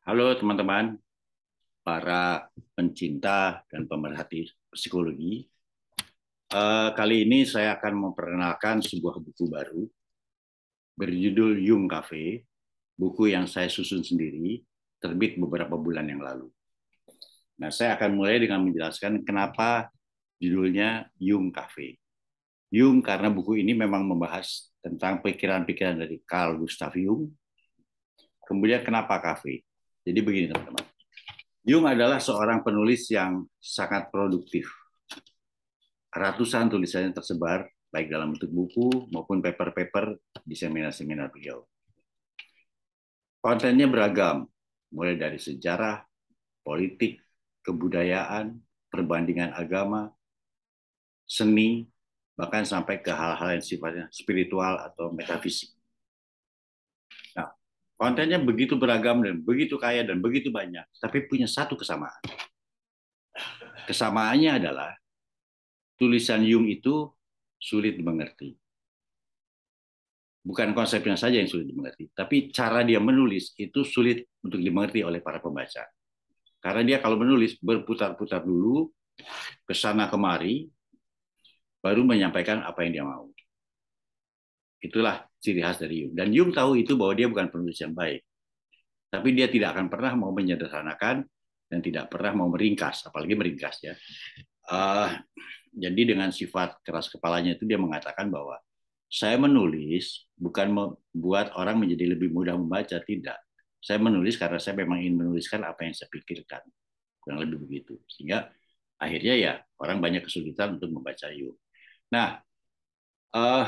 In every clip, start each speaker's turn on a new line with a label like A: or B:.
A: Halo teman-teman, para pencinta dan pemerhati psikologi. Kali ini saya akan memperkenalkan sebuah buku baru berjudul Jung Cafe, buku yang saya susun sendiri, terbit beberapa bulan yang lalu. Nah, saya akan mulai dengan menjelaskan kenapa judulnya Jung Cafe. Jung karena buku ini memang membahas tentang pikiran-pikiran dari Carl Gustav Jung. Kemudian kenapa cafe? Jadi begini teman-teman. Jung adalah seorang penulis yang sangat produktif. Ratusan tulisannya tersebar, baik dalam bentuk buku maupun paper-paper di seminar-seminar beliau. Kontennya beragam, mulai dari sejarah, politik, kebudayaan, perbandingan agama, seni, bahkan sampai ke hal-hal yang sifatnya spiritual atau metafisik. Nah, kontennya begitu beragam dan begitu kaya dan begitu banyak, tapi punya satu kesamaan. Kesamaannya adalah tulisan Jung itu sulit dimengerti. Bukan konsepnya saja yang sulit dimengerti, tapi cara dia menulis itu sulit untuk dimengerti oleh para pembaca. Karena dia kalau menulis berputar-putar dulu ke sana kemari, baru menyampaikan apa yang dia mau. Itulah ciri khas dari Jung. Dan Jung tahu itu bahwa dia bukan penulis yang baik. Tapi dia tidak akan pernah mau menyederhanakan dan tidak pernah mau meringkas, apalagi meringkas ya. Uh, jadi dengan sifat keras kepalanya itu dia mengatakan bahwa saya menulis bukan membuat orang menjadi lebih mudah membaca, tidak. Saya menulis karena saya memang ingin menuliskan apa yang saya pikirkan, kurang lebih begitu. Sehingga akhirnya ya orang banyak kesulitan untuk membaca Jung. Nah, uh,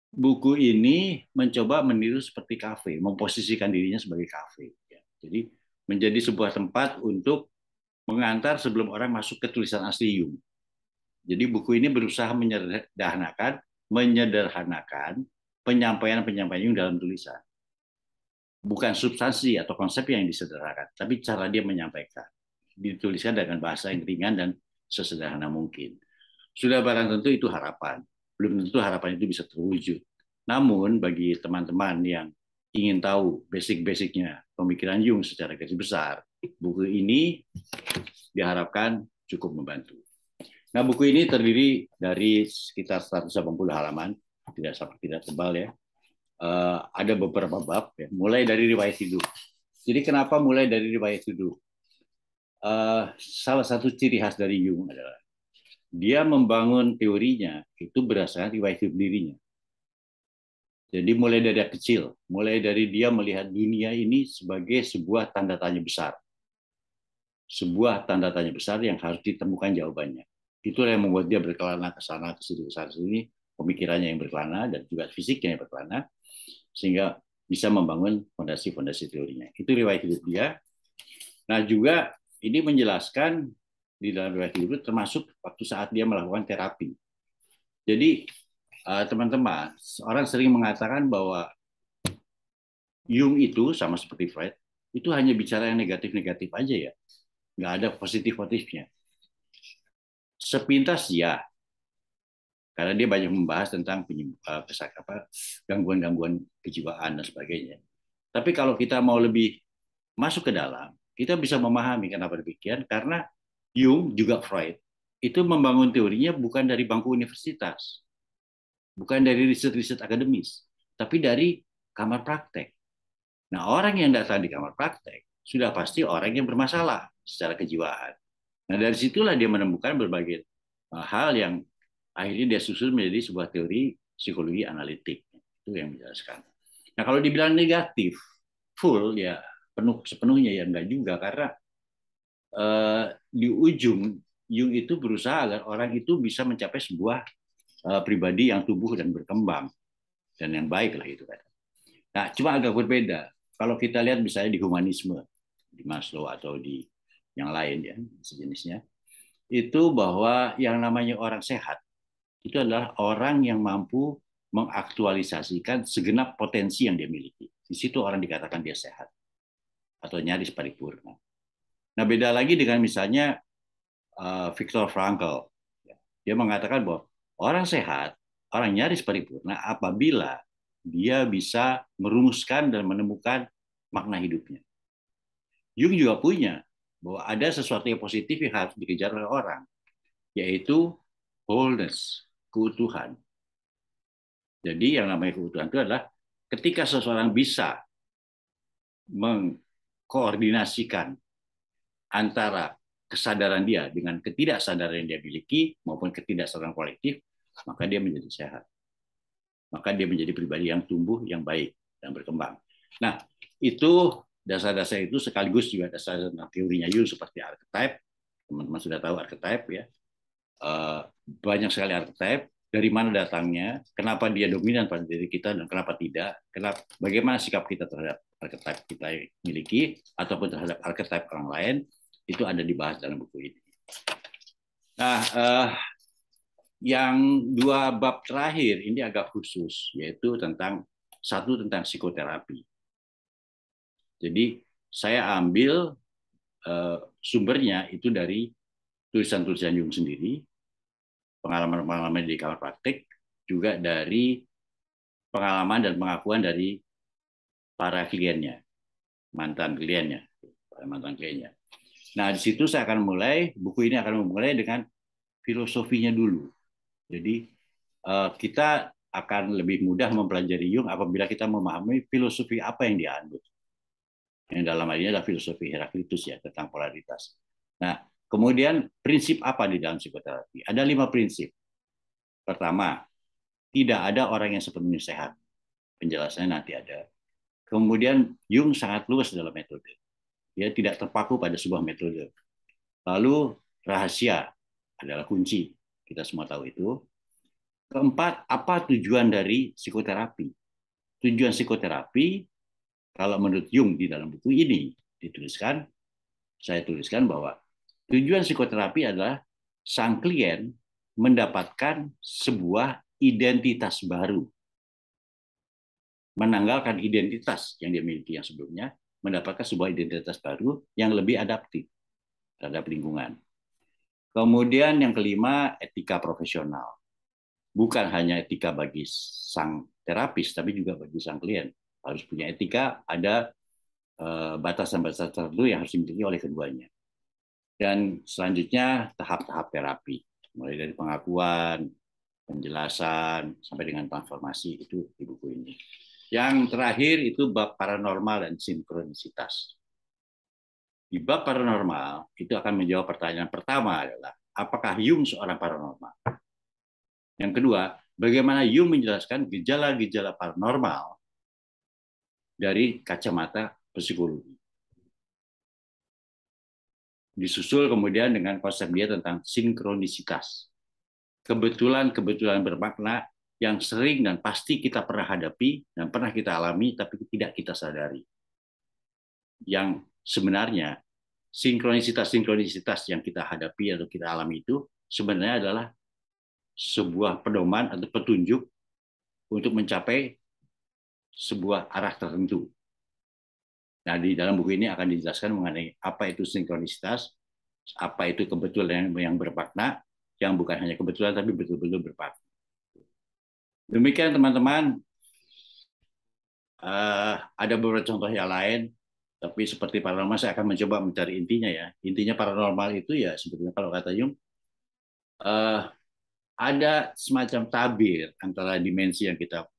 A: buku ini mencoba meniru seperti kafe, memposisikan dirinya sebagai kafe. Ya. Jadi menjadi sebuah tempat untuk mengantar sebelum orang masuk ke tulisan asli Jung. Jadi buku ini berusaha menyederhanakan penyampaian-penyampaian Jung dalam tulisan. Bukan substansi atau konsep yang disederhanakan, tapi cara dia menyampaikan. Dituliskan dengan bahasa yang ringan dan sesederhana mungkin. Sudah barang tentu itu harapan. Belum tentu harapan itu bisa terwujud. Namun bagi teman-teman yang ingin tahu basic-basicnya pemikiran Jung secara garis besar, buku ini diharapkan cukup membantu. Nah, buku ini terdiri dari sekitar 180 halaman, tidak tebal ya. Ada beberapa bab, ya. Mulai dari riwayat hidup. Jadi kenapa mulai dari riwayat hidup? Salah satu ciri khas dari Jung adalah dia membangun teorinya itu berdasarkan riwayat hidup dirinya. Jadi mulai dari kecil, mulai dari dia melihat dunia ini sebagai sebuah tanda tanya besar. Sebuah tanda tanya besar yang harus ditemukan jawabannya. Itulah yang membuat dia berkelana ke sana, ke sini, pemikirannya yang berkelana dan juga fisiknya yang berkelana, sehingga bisa membangun fondasi-fondasi teorinya. Itu riwayat hidup dia. Nah, juga ini menjelaskan di dalam riwayat hidup termasuk waktu saat dia melakukan terapi. Jadi, teman-teman, orang sering mengatakan bahwa Jung itu sama seperti Freud, itu hanya bicara yang negatif-negatif aja ya. Nggak ada positif-positifnya. Sepintas ya, karena dia banyak membahas tentang gangguan-gangguan kejiwaan dan sebagainya. Tapi kalau kita mau lebih masuk ke dalam, kita bisa memahami kenapa demikian, karena Jung juga Freud itu membangun teorinya bukan dari bangku universitas, bukan dari riset-riset akademis, tapi dari kamar praktek. Nah, orang yang datang di kamar praktek sudah pasti orang yang bermasalah secara kejiwaan. Nah, dari situlah dia menemukan berbagai hal yang akhirnya dia susun menjadi sebuah teori psikologi analitik. Itu yang menjelaskan. Nah, kalau dibilang negatif, full ya penuh sepenuhnya ya enggak juga, karena di ujung Jung itu berusaha agar orang itu bisa mencapai sebuah pribadi yang tumbuh dan berkembang dan yang baik lah itu kan. Nah, cuma agak berbeda. Kalau kita lihat misalnya di humanisme, di Maslow atau di yang lain ya sejenisnya, itu bahwa yang namanya orang sehat itu adalah orang yang mampu mengaktualisasikan segenap potensi yang dia miliki. Di situ orang dikatakan dia sehat atau nyaris paripurna. Nah, beda lagi dengan misalnya Viktor Frankl. Dia mengatakan bahwa orang sehat, orang nyaris paripurna apabila dia bisa merumuskan dan menemukan makna hidupnya. Jung juga punya bahwa ada sesuatu yang positif yang harus dikejar oleh orang, yaitu wholeness, keutuhan. Jadi yang namanya keutuhan itu adalah ketika seseorang bisa mengkoordinasikan antara kesadaran dia dengan ketidaksadaran yang dia miliki maupun ketidaksadaran kolektif, maka dia menjadi sehat. Maka dia menjadi pribadi yang tumbuh, yang baik, dan berkembang. Nah, itu dasar-dasar itu sekaligus juga dasar teorinya Jung seperti archetype. Teman-teman sudah tahu archetype ya. Banyak sekali archetype. Dari mana datangnya, kenapa dia dominan pada diri kita dan kenapa tidak, bagaimana sikap kita terhadap archetype kita yang miliki ataupun terhadap archetype orang lain, itu ada dibahas dalam buku ini. Nah, yang dua bab terakhir ini agak khusus, yaitu tentang psikoterapi. Jadi saya ambil sumbernya itu dari tulisan-tulisan Jung sendiri, pengalaman-pengalaman di kamar praktik, juga dari pengalaman dan pengakuan dari para kliennya, mantan kliennya. Nah, di situ saya akan mulai, buku ini akan memulai dengan filosofinya dulu. Jadi kita akan lebih mudah mempelajari Jung apabila kita memahami filosofi apa yang dia anut. Yang dalam hal ini adalah filosofi Heraklitus ya, tentang polaritas. Nah, kemudian prinsip apa di dalam psikoterapi? Ada 5 prinsip. Pertama, tidak ada orang yang sepenuhnya sehat. Penjelasannya nanti ada. Kemudian Jung sangat luas dalam metode. Dia tidak terpaku pada sebuah metode. Lalu rahasia adalah kunci. Kita semua tahu itu. Keempat, apa tujuan dari psikoterapi? Tujuan psikoterapi, kalau menurut Jung di dalam buku ini dituliskan, saya tuliskan bahwa tujuan psikoterapi adalah sang klien mendapatkan sebuah identitas baru. Menanggalkan identitas yang dia miliki yang sebelumnya, mendapatkan sebuah identitas baru yang lebih adaptif terhadap lingkungan. Kemudian yang kelima, etika profesional. Bukan hanya etika bagi sang terapis, tapi juga bagi sang klien. Harus punya etika, ada batasan-batasan tertentu yang harus dimiliki oleh keduanya. Dan selanjutnya tahap-tahap terapi, mulai dari pengakuan, penjelasan, sampai dengan transformasi, itu di buku ini. Yang terakhir itu bab paranormal dan sinkronisitas. Di bab paranormal, itu akan menjawab pertanyaan pertama adalah, apakah Jung seorang paranormal? Yang kedua, bagaimana Jung menjelaskan gejala-gejala paranormal dari kacamata psikologi. Disusul kemudian dengan konsep dia tentang sinkronisitas. Kebetulan-kebetulan bermakna yang sering dan pasti kita pernah hadapi dan pernah kita alami, tapi tidak kita sadari. Yang sebenarnya sinkronisitas-sinkronisitas yang kita hadapi atau kita alami itu sebenarnya adalah sebuah pedoman atau petunjuk untuk mencapai sebuah arah tertentu. Nah, di dalam buku ini akan dijelaskan mengenai apa itu sinkronisitas, apa itu kebetulan yang bermakna, yang bukan hanya kebetulan tapi betul-betul bermakna. Demikian teman-teman, ada beberapa contoh yang lain, tapi seperti paranormal saya akan mencoba mencari intinya ya. Intinya paranormal itu ya sebetulnya kalau kata Jung, ada semacam tabir antara dimensi yang kita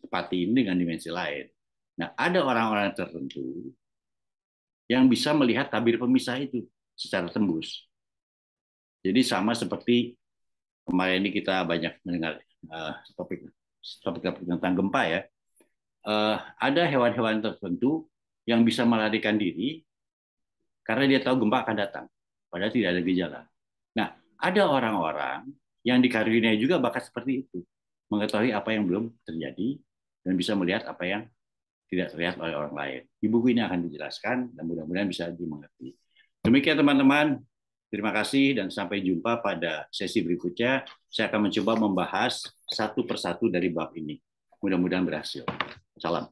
A: tepati ini dengan dimensi lain. Nah, ada orang-orang tertentu yang bisa melihat tabir pemisah itu secara tembus. Jadi sama seperti kemarin ini kita banyak mendengar topik tentang gempa ya. Ada hewan-hewan tertentu yang bisa melarikan diri karena dia tahu gempa akan datang, padahal tidak ada gejala. Nah, ada orang-orang yang dikaruniai juga bakat seperti itu, mengetahui apa yang belum terjadi dan bisa melihat apa yang tidak terlihat oleh orang lain. Di buku ini akan dijelaskan dan mudah-mudahan bisa dimengerti. Demikian teman-teman, terima kasih dan sampai jumpa pada sesi berikutnya. Saya akan mencoba membahas satu persatu dari bab ini. Mudah-mudahan berhasil. Salam.